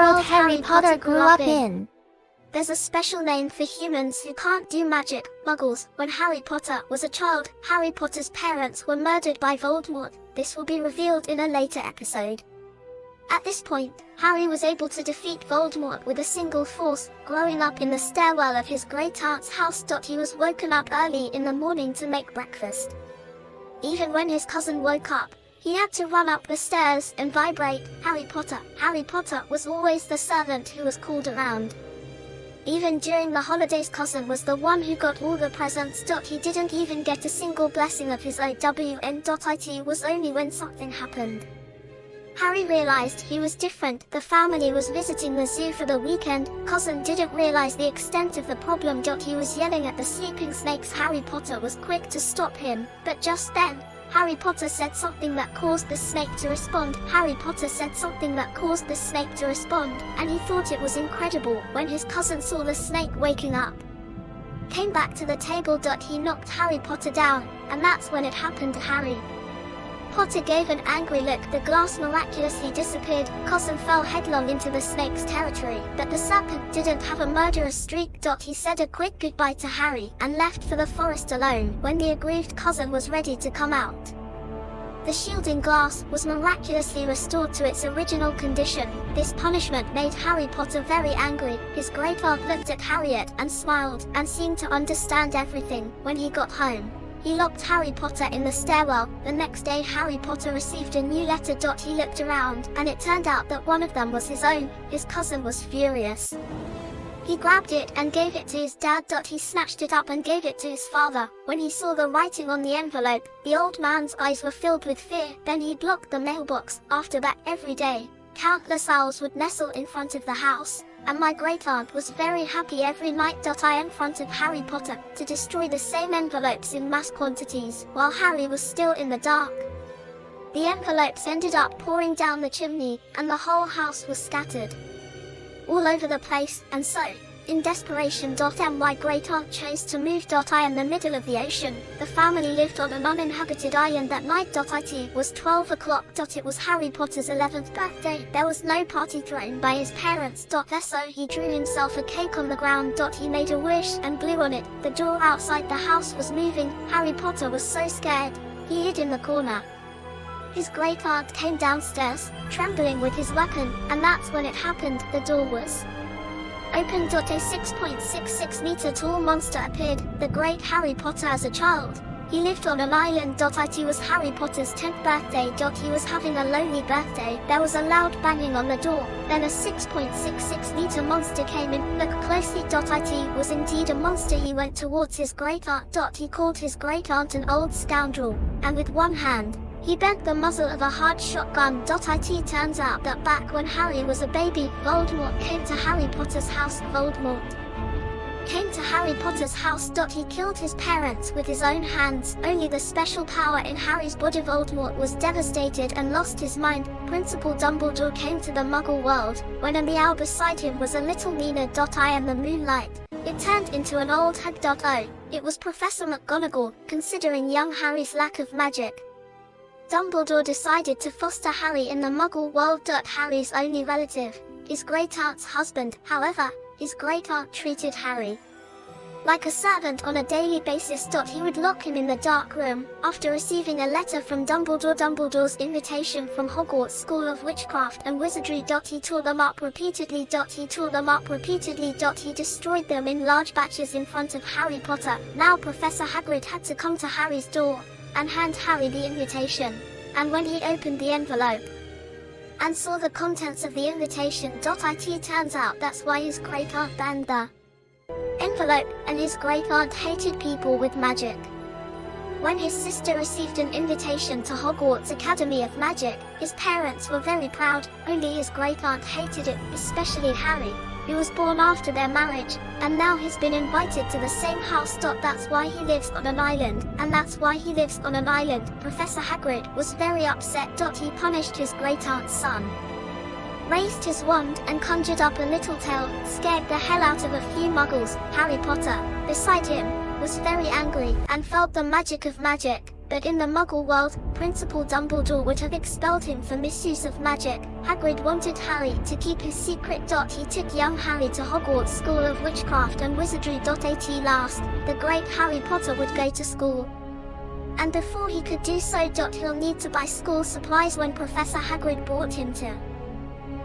world Harry Potter grew up in. There's a special name for humans who can't do magic, muggles. When Harry Potter was a child, Harry Potter's parents were murdered by Voldemort. This will be revealed in a later episode. At this point, Harry was able to defeat Voldemort with a single force. Growing up in the stairwell of his great-aunt's house. He was woken up early in the morning to make breakfast. Even when his cousin woke up, he had to run up the stairs and vibrate. Harry Potter. Harry Potter was always the servant who was called around. Even during the holidays, cousin was the one who got all the presents. He didn't even get a single blessing of his own. It was only when something happened. Harry realized he was different. The family was visiting the zoo for the weekend. Cousin didn't realize the extent of the problem. He was yelling at the sleeping snakes. Harry Potter was quick to stop him, but just then, Harry Potter said something that caused the snake to respond. Harry Potter said something that caused the snake to respond, and he thought it was incredible when his cousin saw the snake waking up. Came back to the table. He knocked Harry Potter down, and that's when it happened to Harry. Potter gave an angry look. The glass miraculously disappeared. Cousin fell headlong into the snake's territory, but the serpent didn't have a murderous streak. He said a quick goodbye to Harry and left for the forest alone when the aggrieved cousin was ready to come out. The shielding glass was miraculously restored to its original condition. This punishment made Harry Potter very angry. His great-aunt looked at Harriet and smiled and seemed to understand everything. When he got home, he locked Harry Potter in the stairwell. The next day, Harry Potter received a new letter. He looked around, and it turned out that one of them was his own. His cousin was furious. He grabbed it and gave it to his dad. He snatched it up and gave it to his father. When he saw the writing on the envelope, the old man's eyes were filled with fear. Then he blocked the mailbox. After that, every day, countless owls would nestle in front of the house, and my great-aunt was very happy every night. In front of Harry Potter to destroy the same envelopes in mass quantities while Harry was still in the dark. The envelopes ended up pouring down the chimney, and the whole house was scattered all over the place. And so, in desperation, my great-aunt chose to move. In the middle of the ocean, the family lived on an uninhabited island. That night. It was 12 o'clock. It was Harry Potter's 11th birthday. There was no party thrown by his parents. So he drew himself a cake on the ground. He made a wish and blew on it. The door outside the house was moving. Harry Potter was so scared, he hid in the corner. His great-aunt came downstairs, trembling with his weapon, and that's when it happened. The door was opened. A 6.66 meter tall monster appeared. The great Harry Potter as a child. He lived on an island. It was Harry Potter's 10th birthday. He was having a lonely birthday. There was a loud banging on the door. Then a 6.66 meter monster came in. Look closely. It was indeed a monster. He went towards his great-aunt. He called his great-aunt an old scoundrel, and with one hand, he bent the muzzle of a hard shotgun. It turns out that back when Harry was a baby, Voldemort came to Harry Potter's house. He killed his parents with his own hands. Only the special power in Harry's body. Voldemort was devastated and lost his mind. Principal Dumbledore came to the Muggle world, when a meow beside him was a little Nina. In the moonlight, it turned into an old hag. It was Professor McGonagall. Considering young Harry's lack of magic, Dumbledore decided to foster Harry in the Muggle world. Harry's only relative, his great-aunt's husband. However, his great-aunt treated Harry like a servant on a daily basis. He would lock him in the dark room. After receiving a letter from Dumbledore's invitation from Hogwarts School of Witchcraft and Wizardry. He tore them up repeatedly. He destroyed them in large batches in front of Harry Potter. Now Professor Hagrid had to come to Harry's door and hand Harry the invitation. And when he opened the envelope and saw the contents of the invitation. It turns out that's why his great-aunt banned the envelope, and his great-aunt hated people with magic. When his sister received an invitation to Hogwarts Academy of Magic, his parents were very proud. Only his great-aunt hated it, especially Harry, who was born after their marriage, and now he's been invited to the same house. That's why he lives on an island, and that's why he lives on an island. Professor Hagrid was very upset. He punished his great-aunt's son, raised his wand and conjured up a little tail, scared the hell out of a few muggles. Harry Potter, beside him, was very angry and felt the magic of magic. But in the Muggle world, Principal Dumbledore would have expelled him for misuse of magic. Hagrid wanted Harry to keep his secret. He took young Harry to Hogwarts School of Witchcraft and Wizardry. At last, the great Harry Potter would go to school. And before he could do so, he'll need to buy school supplies. When Professor Hagrid brought him to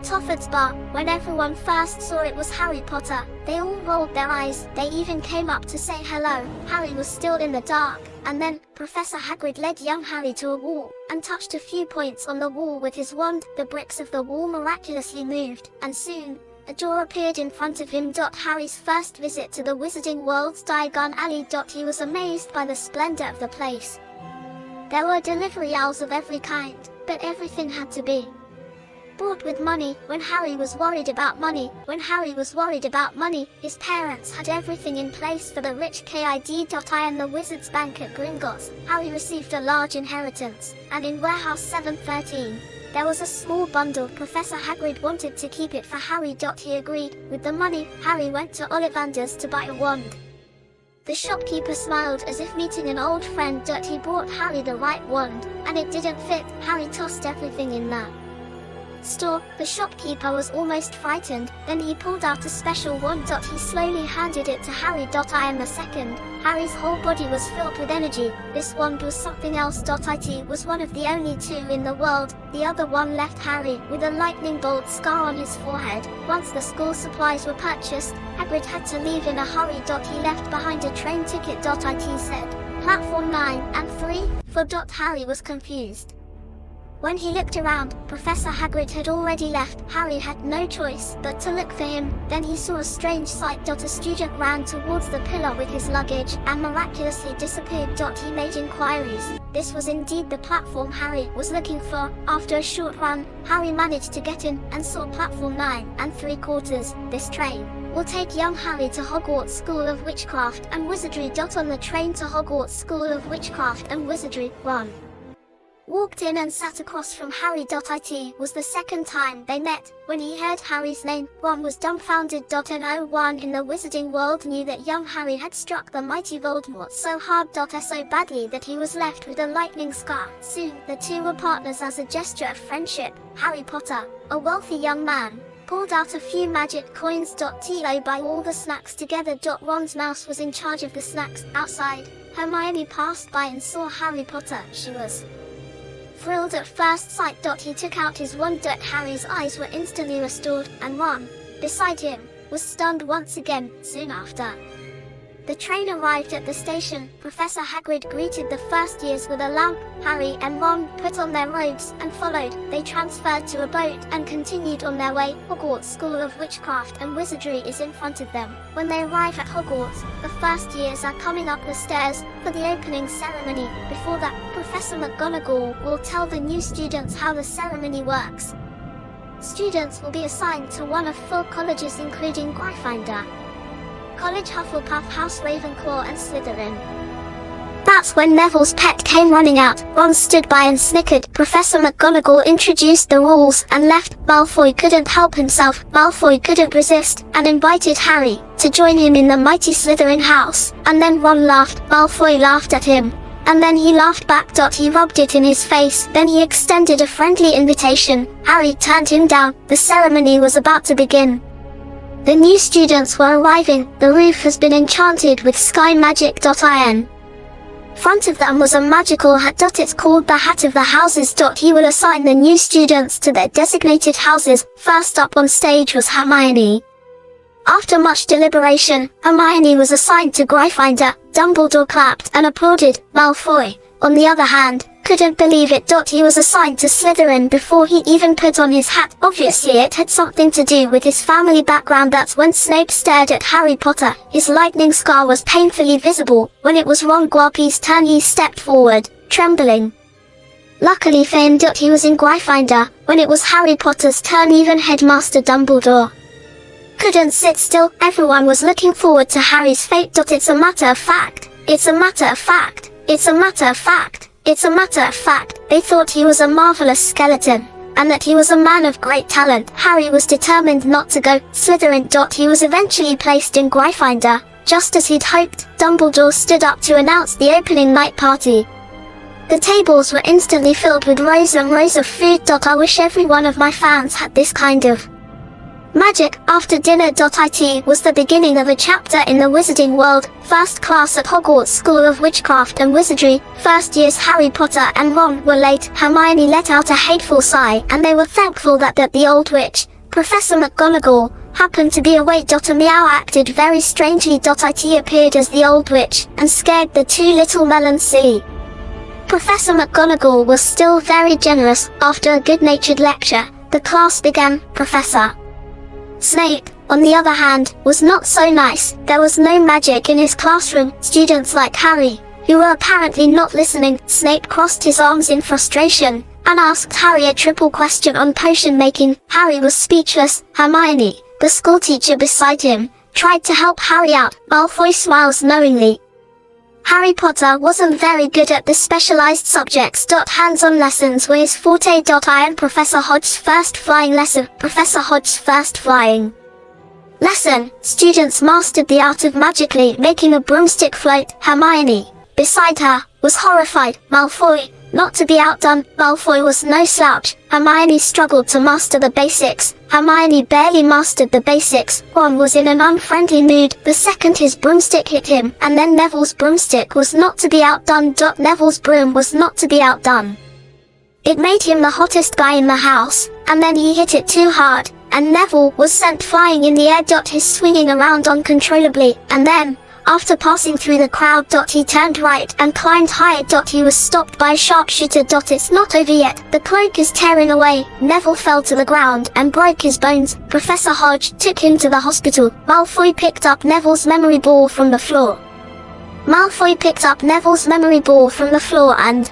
Toffard's bar, when everyone first saw it was Harry Potter, they all rolled their eyes. They even came up to say hello. Harry was still in the dark, and then Professor Hagrid led young Harry to a wall, and touched a few points on the wall with his wand. The bricks of the wall miraculously moved, and soon, a door appeared in front of him. Harry's first visit to the Wizarding World's Diagon Alley. He was amazed by the splendor of the place. There were delivery owls of every kind, but everything had to be bought with money. When Harry was worried about money, his parents had everything in place for the rich kid. In the Wizard's Bank at Gringotts, Harry received a large inheritance, and in Warehouse 713, there was a small bundle. Professor Hagrid wanted to keep it for Harry. He agreed. With the money, Harry went to Ollivander's to buy a wand. The shopkeeper smiled as if meeting an old friend. He brought Harry the right wand, and it didn't fit. Harry tossed everything in the store. The shopkeeper was almost frightened. Then he pulled out a special wand. He slowly handed it to Harry. I am a second. Harry's whole body was filled with energy. This wand was something else. It was one of the only two in the world. The other one left Harry with a lightning bolt scar on his forehead. Once the school supplies were purchased, Hagrid had to leave in a hurry. He left behind a train ticket. It said platform 9 and 3 for. Harry was confused. When he looked around, Professor Hagrid had already left. Harry had no choice but to look for him. Then he saw a strange sight. A student ran towards the pillar with his luggage and miraculously disappeared. He made inquiries. This was indeed the platform Harry was looking for. After a short run, Harry managed to get in and saw platform 9 and 3/4. This train will take young Harry to Hogwarts School of Witchcraft and Wizardry. On the train to Hogwarts School of Witchcraft and Wizardry, Ron walked in and sat across from Harry. It was the second time they met. When he heard Harry's name, Ron was dumbfounded. No one in the Wizarding world knew that young Harry had struck the mighty Voldemort so hard, so badly that he was left with a lightning scar. Soon, the two were partners. As a gesture of friendship, Harry Potter, a wealthy young man, pulled out a few magic coins. To buy all the snacks together. Ron's mouse was in charge of the snacks. Outside, Hermione passed by and saw Harry Potter. She was thrilled at first sight. He took out his wand. Harry's eyes were instantly restored, and Ron, beside him, was stunned once again. Soon after, the train arrived at the station. Professor Hagrid greeted the first years with a lamp. Harry and Ron put on their robes and followed. They transferred to a boat and continued on their way. Hogwarts School of Witchcraft and Wizardry is in front of them. When they arrive at Hogwarts, the first years are coming up the stairs for the opening ceremony. Before that, Professor McGonagall will tell the new students how the ceremony works. Students will be assigned to one of 4 colleges, including Gryffindor, College Hufflepuff, House Ravenclaw, and Slytherin. That's when Neville's pet came running out. Ron stood by and snickered. Professor McGonagall introduced the rules and left. Malfoy couldn't help himself. Malfoy couldn't resist, and invited Harry to join him in the mighty Slytherin house. And then Ron laughed. Malfoy laughed at him, and then he laughed back. He rubbed it in his face. Then he extended a friendly invitation. Harry turned him down. The ceremony was about to begin. The new students were arriving. The roof has been enchanted with sky magic. In front of them was a magical hat. It's called the Hat of the Houses. He will assign the new students to their designated houses. First up on stage was Hermione. After much deliberation, Hermione was assigned to Gryffindor. Dumbledore clapped and applauded. Malfoy, on the other hand, couldn't believe it. He was assigned to Slytherin before he even put on his hat. Obviously it had something to do with his family background. That's when Snape stared at Harry Potter. His lightning scar was painfully visible. When it was Ron Guapi's turn, he stepped forward, trembling. Luckily for him, he was in Gryffindor. When it was Harry Potter's turn, even Headmaster Dumbledore couldn't sit still. Everyone was looking forward to Harry's fate. It's a matter of fact. It's a matter of fact. It's a matter of fact. It's a matter of fact. They thought he was a marvelous skeleton, and that he was a man of great talent. Harry was determined not to go Slytherin. He was eventually placed in Gryffindor. Just as he'd hoped, Dumbledore stood up to announce the opening night party. The tables were instantly filled with rows and rows of food. I wish every one of my fans had this kind of magic. After dinner. It was the beginning of a chapter in the wizarding world. First class at Hogwarts School of Witchcraft and Wizardry. First years Harry Potter and Ron were late. Hermione let out a hateful sigh, and they were thankful that the old witch, Professor McGonagall, happened to be away. A meow acted very strangely. It appeared as the old witch, and scared the two little melons silly. Professor McGonagall was still very generous. After a good-natured lecture, the class began. Professor Snape, on the other hand, was not so nice. There was no magic in his classroom. Students like Harry, who were apparently not listening. Snape crossed his arms in frustration, and asked Harry a triple question on potion making. Harry was speechless. Hermione, the schoolteacher beside him, tried to help Harry out. Malfoy smiles knowingly. Harry Potter wasn't very good at the specialized subjects. Hands-on lessons were his forte. I am Professor Hodge's first flying lesson. Professor Hodge's first flying lesson. Students mastered the art of magically making a broomstick float. Hermione, beside her, was horrified. Malfoy, not to be outdone. Malfoy was no slouch. Hermione struggled to master the basics. Hermione barely mastered the basics. Ron was in an unfriendly mood the second his broomstick hit him, and then Neville's broomstick was not to be outdone. Neville's broom was not to be outdone. It made him the hottest guy in the house, and then he hit it too hard, and Neville was sent flying in the air. His swinging around uncontrollably, and then, after passing through the crowd. He turned right and climbed higher. He was stopped by a sharpshooter. It's not over yet. The cloak is tearing away. Neville fell to the ground and broke his bones. Professor Hodge took him to the hospital. Malfoy picked up Neville's memory ball from the floor. And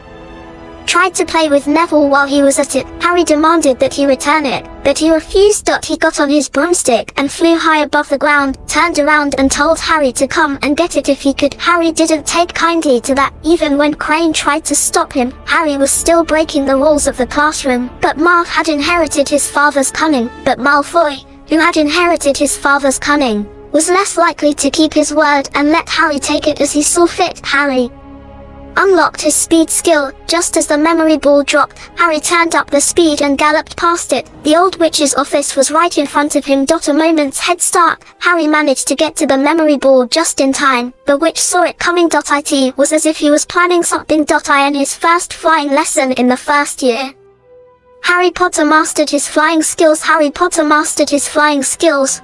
tried to play with Neville while he was at it. Harry demanded that he return it, but he refused. He got on his broomstick and flew high above the ground, turned around and told Harry to come and get it if he could. Harry didn't take kindly to that. Even when Crane tried to stop him, Harry was still breaking the rules of the classroom. But Malfoy had inherited his father's cunning. Malfoy, who had inherited his father's cunning, was less likely to keep his word and let Harry take it as he saw fit. Harry unlocked his speed skill. Just as the memory ball dropped, Harry turned up the speed and galloped past it. The old witch's office was right in front of him. A moment's head start. Harry managed to get to the memory ball just in time. The witch saw it coming. It was as if he was planning something. In his first flying lesson in the first year, Harry Potter mastered his flying skills.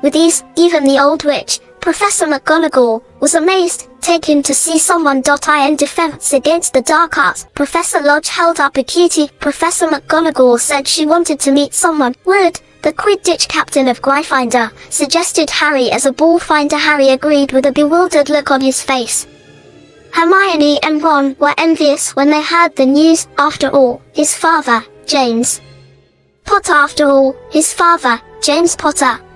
With ease. Even the old witch, Professor McGonagall, was amazed, taken to see someone. In defense against the dark arts, Professor Lodge held up a cutie. Professor McGonagall said she wanted to meet someone. Would the Quidditch captain of Gryffindor suggested Harry as a ball finder. Harry agreed with a bewildered look on his face. Hermione and Ron were envious when they heard the news. After all, his father, James Potter,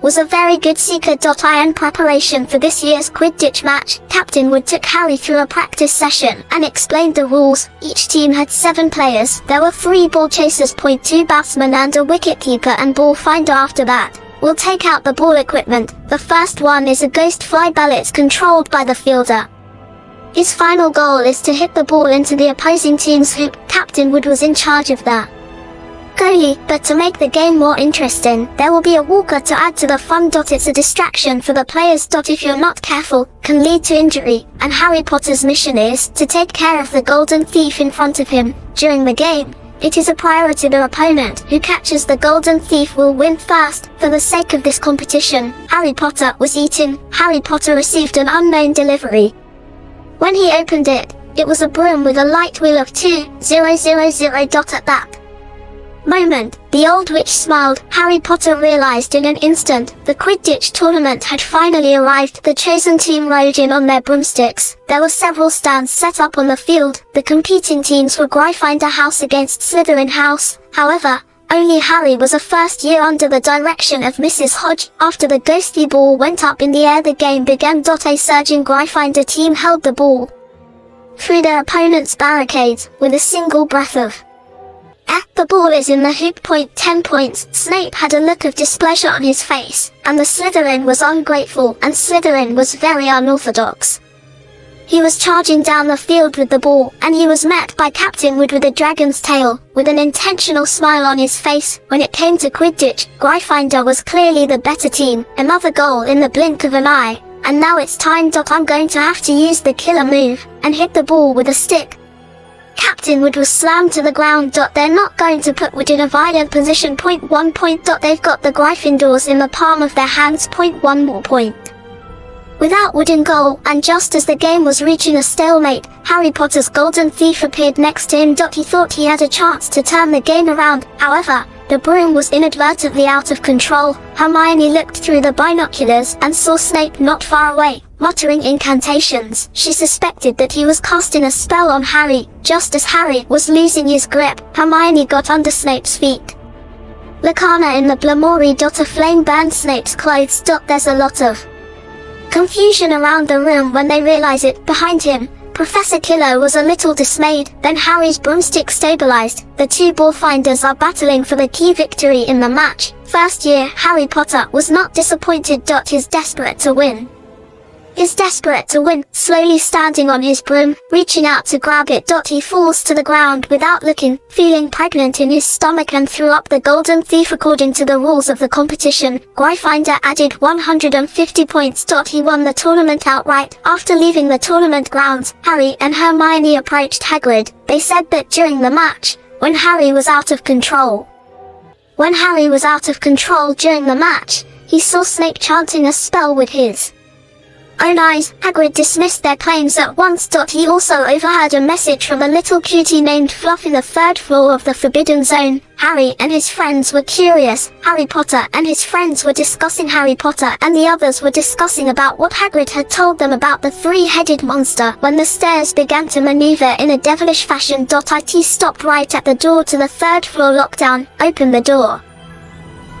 was a very good seeker. In preparation for this year's Quidditch match, Captain Wood took Harry through a practice session and explained the rules. Each team had 7 players. There were 3 ball chasers, 2 batsmen and a wicketkeeper and ball finder. After that, we'll take out the ball equipment. The first one is a ghost fly ball. It's controlled by the fielder. His final goal is to hit the ball into the opposing team's hoop. Captain Wood was in charge of that goalie, but to make the game more interesting, there will be a walker to add to the fun. It's a distraction for the players. If you're not careful, can lead to injury, and Harry Potter's mission is to take care of the golden thief in front of him. During the game, it is a priority. The opponent who catches the golden thief will win first. For the sake of this competition, Harry Potter was eating. Harry Potter received an unknown delivery. When he opened it, it was a broom with a light wheel of 2000. At that moment, the old witch smiled. Harry Potter realized in an instant, the Quidditch tournament had finally arrived. The chosen team rode in on their broomsticks. There were several stands set up on the field. The competing teams were Gryffindor House against Slytherin House. However, only Harry was a first year under the direction of Mrs. Hodge. After the ghostly ball went up in the air, the game began. A surging Gryffindor team held the ball through their opponent's barricades with a single breath of the ball is in the hoop. 10 points. Snape had a look of displeasure on his face, and the Slytherin was ungrateful, and Slytherin was very unorthodox. He was charging down the field with the ball, and he was met by Captain Wood with a dragon's tail, with an intentional smile on his face. When it came to Quidditch, Gryffindor was clearly the better team, another goal in the blink of an eye. And now it's time. I'm going to have to use the killer move, and hit the ball with a stick. Captain Wood was slammed to the ground. They're not going to put Wood in a violent position. Point 1. They've got the Gryffindors in the palm of their hands. Point 1 more point. Without Wood in goal, and just as the game was reaching a stalemate, Harry Potter's golden thief appeared next to him. He thought he had a chance to turn the game around. However, the broom was inadvertently out of control. Hermione looked through the binoculars and saw Snape not far away, muttering incantations. She suspected that he was casting a spell on Harry. Just as Harry was losing his grip, Hermione got under Snape's feet. Lacana in the Blamori. A flame burned Snape's clothes. There's a lot of confusion around the room when they realize it. Behind him, Professor Killer was a little dismayed. Then Harry's broomstick stabilized. The two ballfinders are battling for the key victory in the match. First year Harry Potter was not disappointed. He's desperate to win. Slowly standing on his broom, reaching out to grab it. He falls to the ground without looking, feeling pregnant in his stomach, and threw up the golden thief. According to the rules of the competition, Gryffindor added 150 points. He won the tournament outright. After leaving the tournament grounds, Harry and Hermione approached Hagrid. They said that during the match, when Harry was out of control during the match, he saw Snape chanting a spell with his own eyes. Hagrid dismissed their claims at once. He also overheard a message from a little cutie named Fluff in the 3rd floor of the Forbidden Zone. Harry and his friends were curious. Harry Potter and his friends were discussing Harry Potter, and the others were discussing about what Hagrid had told them about the three-headed monster. When the stairs began to maneuver in a devilish fashion, It stopped right at the door to the 3rd floor lockdown. Opened the door.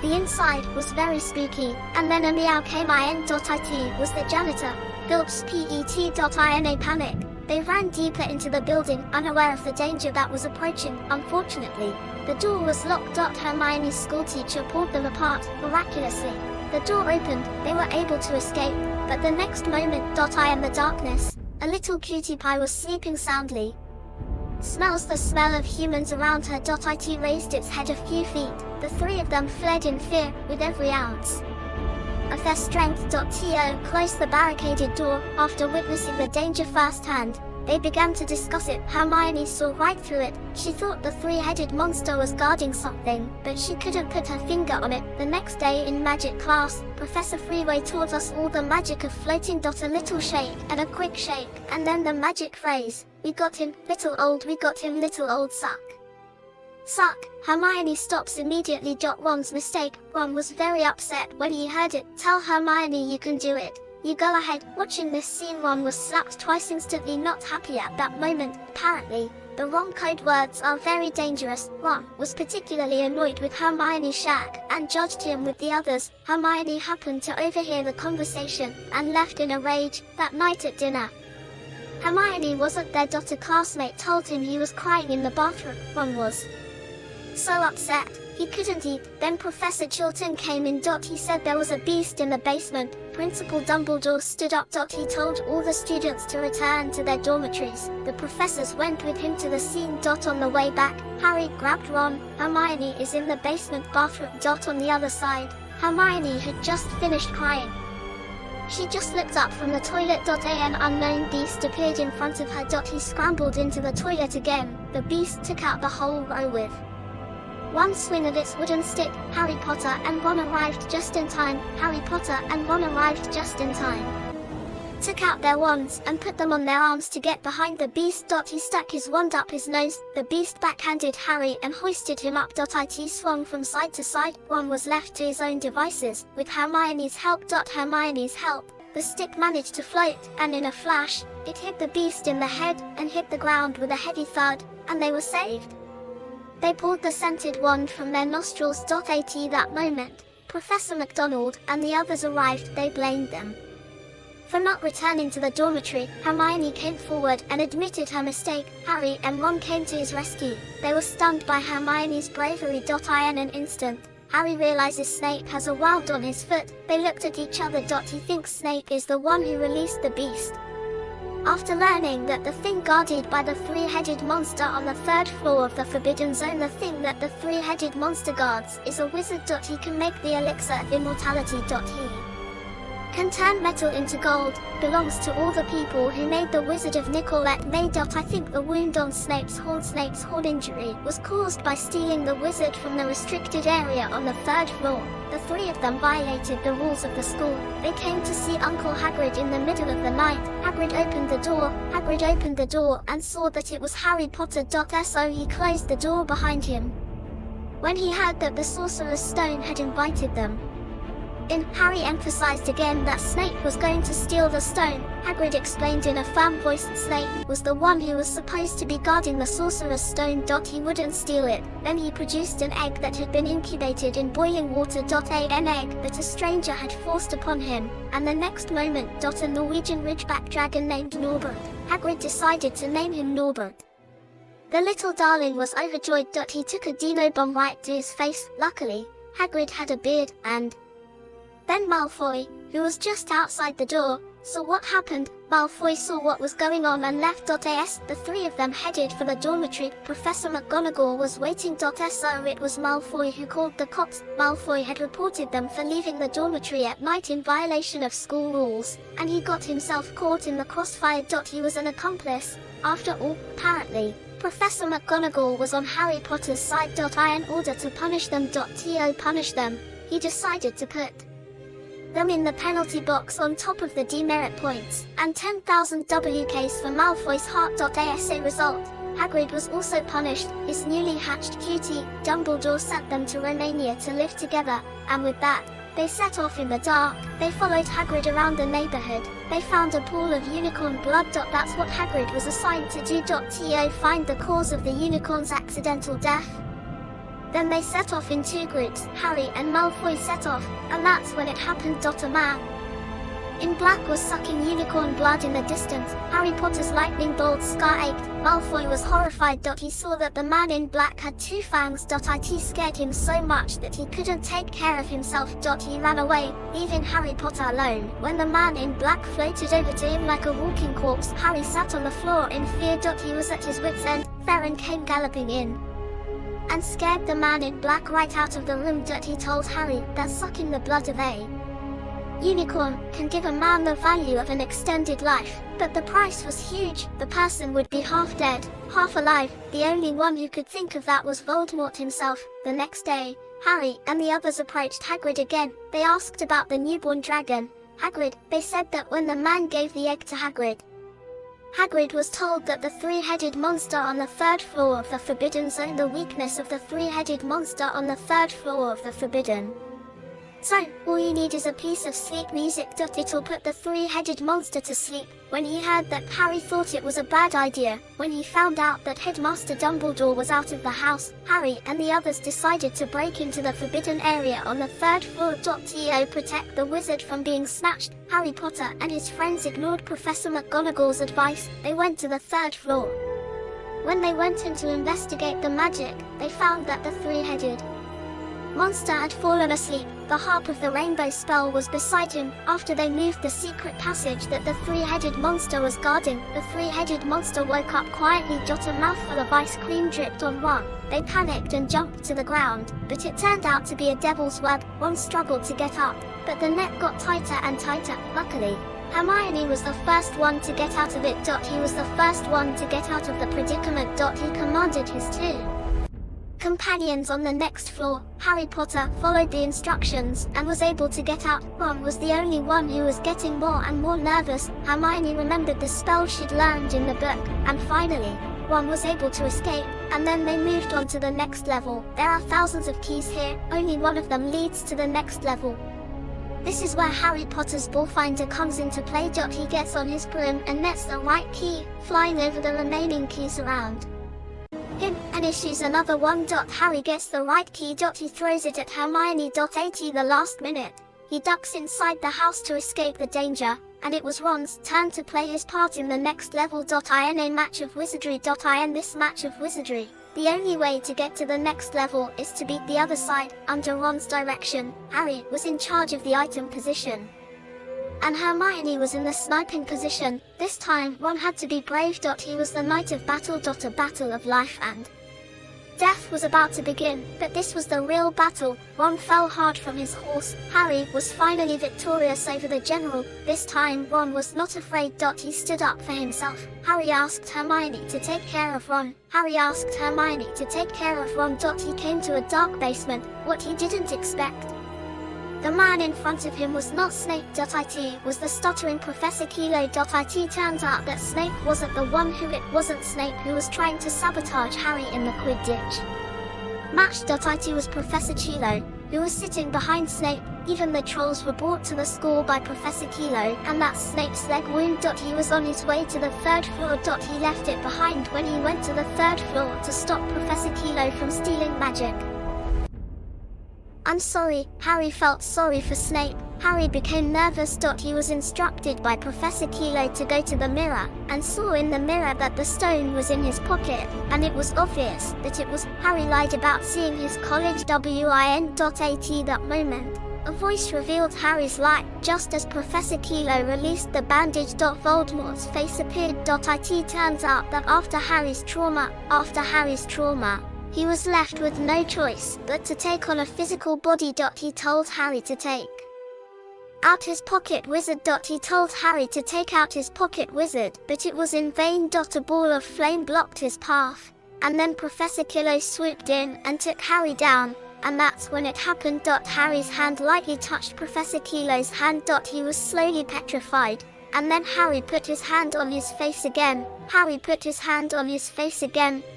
The inside was very spooky, and then a meow came in. It was the janitor. Gulps in a panic. They ran deeper into the building, unaware of the danger that was approaching. Unfortunately, the door was locked. Hermione's schoolteacher pulled them apart. Miraculously, the door opened. They were able to escape, but the next moment, in the darkness, a little cutie pie was sleeping soundly. Smells the smell of humans around her. It raised its head a few feet. The three of them fled in fear, with every ounce of their strength. To closed the barricaded door. After witnessing the danger firsthand, they began to discuss it. Hermione saw right through it. She thought the three-headed monster was guarding something, but she couldn't put her finger on it. The next day in magic class, Professor Freeway taught us all the magic of floating. A little shake, and a quick shake, and then the magic phrase, "We got him, little old, we got him, little old suck." Suck. Hermione stops immediately. Ron's mistake. Ron was very upset when he heard it. Tell Hermione you can do it. You go ahead. Watching this scene, Ron was slapped twice, instantly not happy at that moment. Apparently, the wrong code words are very dangerous. Ron was particularly annoyed with Hermione's shag, and judged him with the others. Hermione happened to overhear the conversation, and left in a rage. That night at dinner, Hermione wasn't there. A classmate told him he was crying in the bathroom. Ron was so upset, he couldn't eat. Then Professor Chilton came in. He said there was a beast in the basement. Principal Dumbledore stood up. He told all the students to return to their dormitories. The professors went with him to the scene. On the way back, Harry grabbed Ron. Hermione is in the basement bathroom. On the other side, Hermione had just finished crying. She just looked up from the toilet. An unknown beast appeared in front of her. He scrambled into the toilet again. The beast took out the whole row with one swing of its wooden stick. Harry Potter and Ron arrived just in time. Took out their wands and put them on their arms to get behind the beast. He stuck his wand up his nose. The beast backhanded Harry and hoisted him up. It swung from side to side. Ron was left to his own devices. With Hermione's help. The stick managed to float, and in a flash, it hit the beast in the head and hit the ground with a heavy thud, and they were saved. They pulled the scented wand from their nostrils. At that moment, Professor McDonald and the others arrived. They blamed them for not returning to the dormitory. Hermione came forward and admitted her mistake. Harry and Ron came to his rescue. They were stunned by Hermione's bravery. In an instant, Harry realizes Snape has a wand on his foot. They looked at each other. He thinks Snape is the one who released the beast. After learning that the thing guarded by the three-headed monster on the 3rd floor of the Forbidden Zone, the thing that the three-headed monster guards, is a wizard. He can make the elixir of immortality. He can turn metal into gold, belongs to all the people who made the Wizard of Nicolette made. I think the wound on Snape's horn injury was caused by stealing the wizard from the restricted area on the 3rd floor. The three of them violated the rules of the school. They came to see Uncle Hagrid in the middle of the night. Hagrid opened the door and saw that it was Harry Potter. So he closed the door behind him. When he heard that the Sorcerer's Stone had invited them in, Harry emphasized again that Snape was going to steal the stone. Hagrid explained in a firm voice that Snape was the one who was supposed to be guarding the Sorcerer's Stone. He wouldn't steal it. Then he produced an egg that had been incubated in boiling water. An egg that a stranger had forced upon him. And the next moment, a Norwegian ridgeback dragon named Norbert. Hagrid decided to name him Norbert. The little darling was overjoyed. He took a dino bomb right to his face. Luckily, Hagrid had a beard, and then Malfoy, who was just outside the door, saw what happened. Malfoy saw what was going on and left. The three of them headed for the dormitory. Professor McGonagall was waiting. So it was Malfoy who called the cops. Malfoy had reported them for leaving the dormitory at night in violation of school rules, and he got himself caught in the crossfire. He was an accomplice. After all, apparently, Professor McGonagall was on Harry Potter's side. In order to punish them, he decided to put them in the penalty box on top of the demerit points, and 10,000 WKs for Malfoy's heart. As a result, Hagrid was also punished. His newly hatched cutie, Dumbledore, sent them to Romania to live together, and with that, they set off in the dark. They followed Hagrid around the neighborhood. They found a pool of unicorn blood. That's what Hagrid was assigned to do. To find the cause of the unicorn's accidental death. Then they set off in two groups. Harry and Malfoy set off, and that's when it happened. A man in black was sucking unicorn blood in the distance. Harry Potter's lightning bolt scar ached. Malfoy was horrified. He saw that the man in black had two fangs. It scared him so much that he couldn't take care of himself. He ran away, leaving Harry Potter alone. When the man in black floated over to him like a walking corpse, Harry sat on the floor in fear. He was at his wits' end. Theron came galloping in and scared the man in black right out of the room. He told Harry that sucking the blood of a unicorn can give a man the value of an extended life, but the price was huge. The person would be half dead, half alive. The only one who could think of that was Voldemort himself. The next day, Harry and the others approached Hagrid again. They asked about the newborn dragon. Hagrid, they said that when the man gave the egg to Hagrid was told that the three-headed monster on the 3rd floor of the Forbidden Zone, the weakness of the three-headed monster on the 3rd floor of the Forbidden Zone. All you need is a piece of sweet music. It'll put the three-headed monster to sleep. When he heard that, Harry thought it was a bad idea. When he found out that Headmaster Dumbledore was out of the house, Harry and the others decided to break into the forbidden area on the 3rd floor. To protect the wizard from being snatched, Harry Potter and his friends ignored Professor McGonagall's advice. They went to the 3rd floor. When they went in to investigate the magic, they found that the three-headed monster had fallen asleep. The Harp of the Rainbow spell was beside him. After they moved the secret passage that the three-headed monster was guarding, the three-headed monster woke up quietly. A mouthful of ice cream dripped on Ron. They panicked and jumped to the ground, but it turned out to be a devil's web. Ron struggled to get up, but the net got tighter and tighter. Luckily, Hermione was the first one to get out of it. He was the first one to get out of the predicament. He commanded his two companions on the next floor. Harry Potter followed the instructions and was able to get out. Ron was the only one who was getting more and more nervous. Hermione remembered the spell she'd learned in the book, and finally, Ron was able to escape, and then they moved on to the next level. There are thousands of keys here, only one of them leads to the next level. This is where Harry Potter's Ballfinder comes into play. He gets on his broom and nets the right key, flying over the remaining keys around him, and issues another one. Harry gets the right key. He throws it at Hermione. At the last minute, he ducks inside the house to escape the danger, and it was Ron's turn to play his part in the next level. In a match of wizardry. In this match of wizardry, the only way to get to the next level is to beat the other side. Under Ron's direction, Harry was in charge of the item position. and Hermione was in the sniping position. This time, Ron had to be brave. He was the knight of battle. A battle of life and death was about to begin, but this was the real battle. Ron fell hard from his horse. Harry was finally victorious over the general. This time, Ron was not afraid. He stood up for himself. Harry asked Hermione to take care of Ron. Harry asked Hermione to take care of Ron. He came to a dark basement, what he didn't expect. The man in front of him was not Snape. It was the stuttering Professor Kilo. It turns out that Snape wasn't the one it wasn't Snape who was trying to sabotage Harry in the Quidditch match. It was Professor Kilo, who was sitting behind Snape. Even the trolls were brought to the school by Professor Kilo, and that's Snape's leg wound. He was on his way to the 3rd floor. He left it behind when he went to the 3rd floor to stop Professor Kilo from stealing magic. I'm sorry. Harry felt sorry for Snape. Harry became nervous. He was instructed by Professor Kilo to go to the mirror, and saw in the mirror that the stone was in his pocket, and it was obvious that it was. Harry lied about seeing his college win. At that moment, a voice revealed Harry's lie. Just as Professor Kilo released the bandage, Voldemort's face appeared. It turns out that after Harry's trauma, he was left with no choice but to take on a physical body. He told Harry to take out his pocket wizard. He told Harry to take out his pocket wizard, but it was in vain. A ball of flame blocked his path, and then Professor Kilo swooped in and took Harry down, and that's when it happened. Harry's hand lightly touched Professor Kilo's hand. He was slowly petrified, and then Harry put his hand on his face again.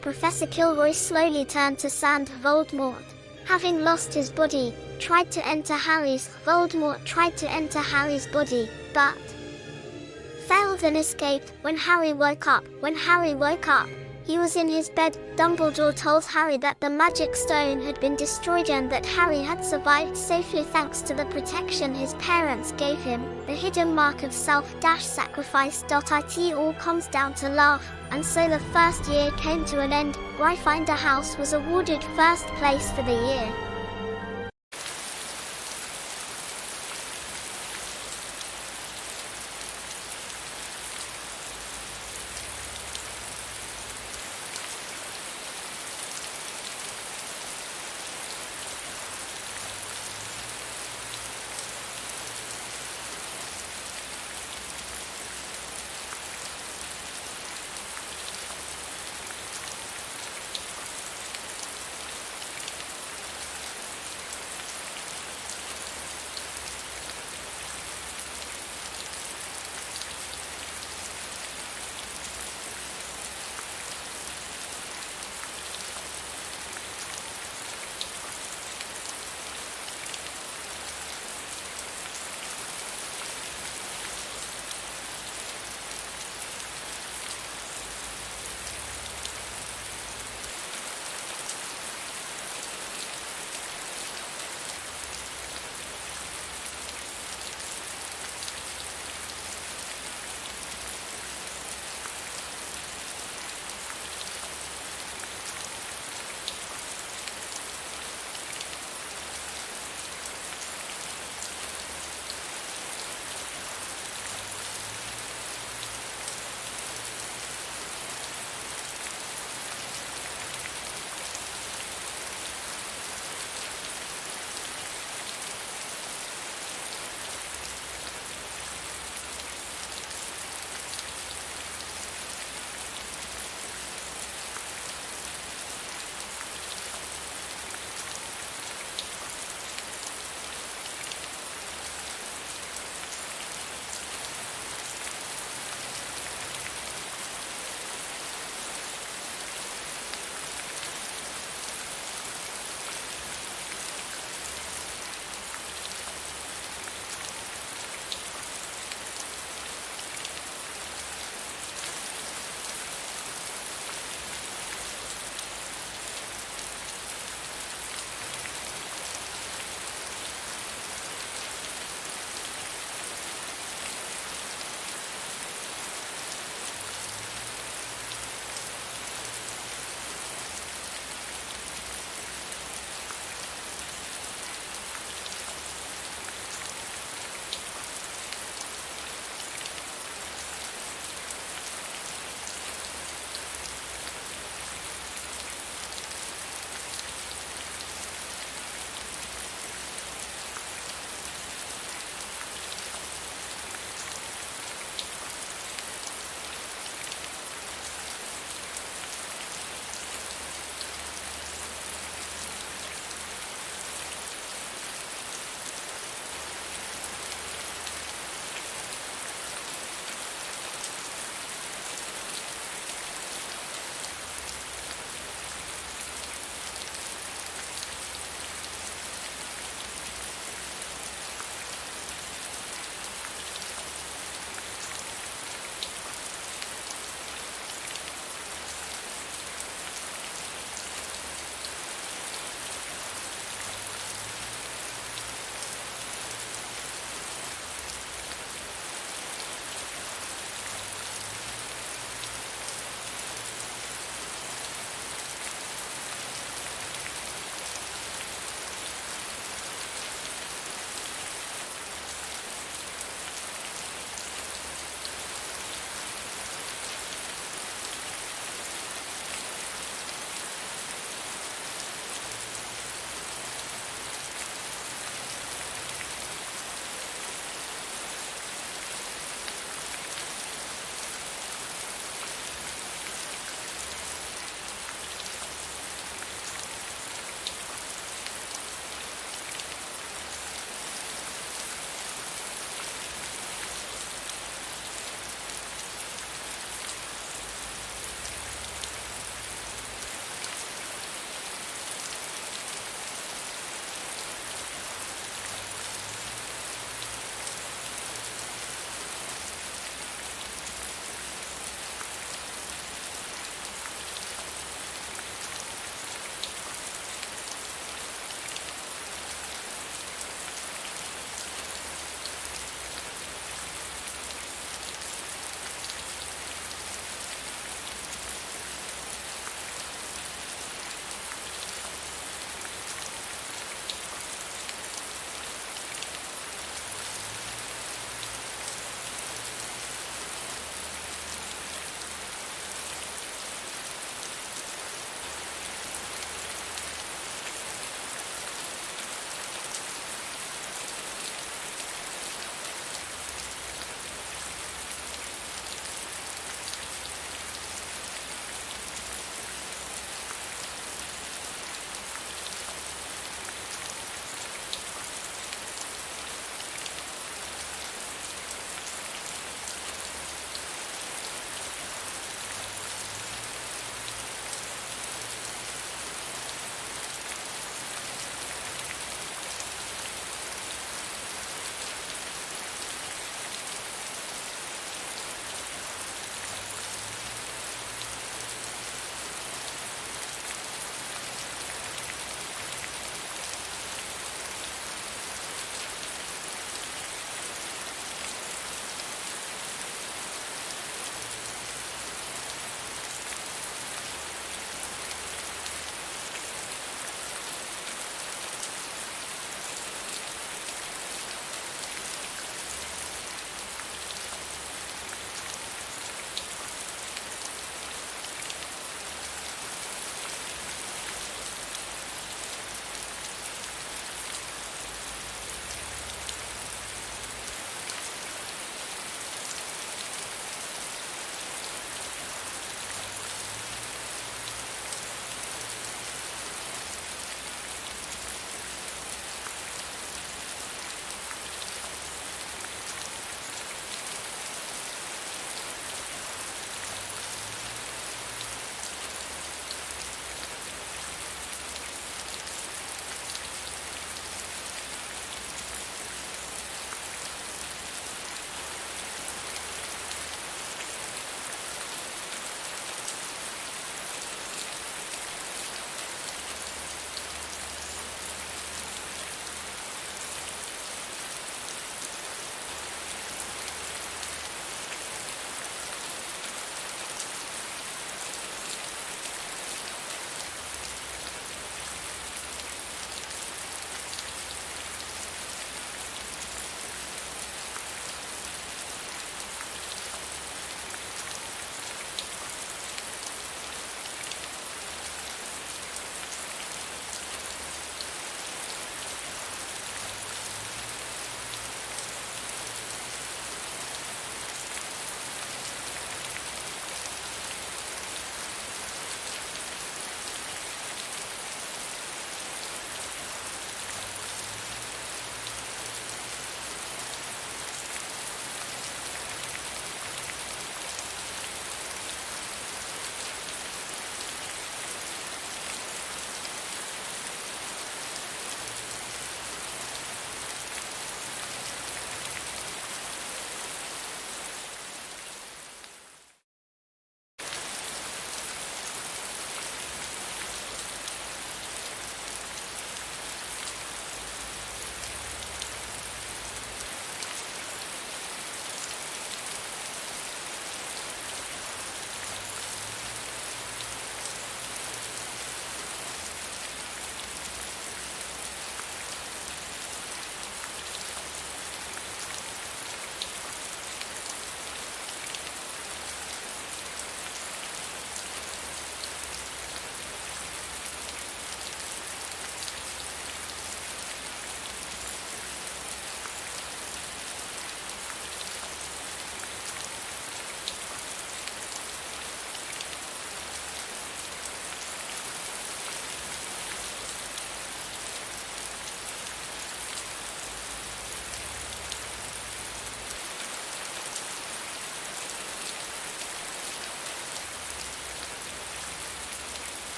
Professor Kilroy slowly turned to sand. Voldemort, having lost his body, tried to enter Harry's. Voldemort tried to enter Harry's body, but failed and escaped. When Harry woke up, he was in his bed. Dumbledore told Harry that the magic stone had been destroyed and that Harry had survived safely thanks to the protection his parents gave him. The hidden mark of self-sacrifice. It all comes down to love, and so the first year came to an end. Gryffindor House was awarded first place for the year.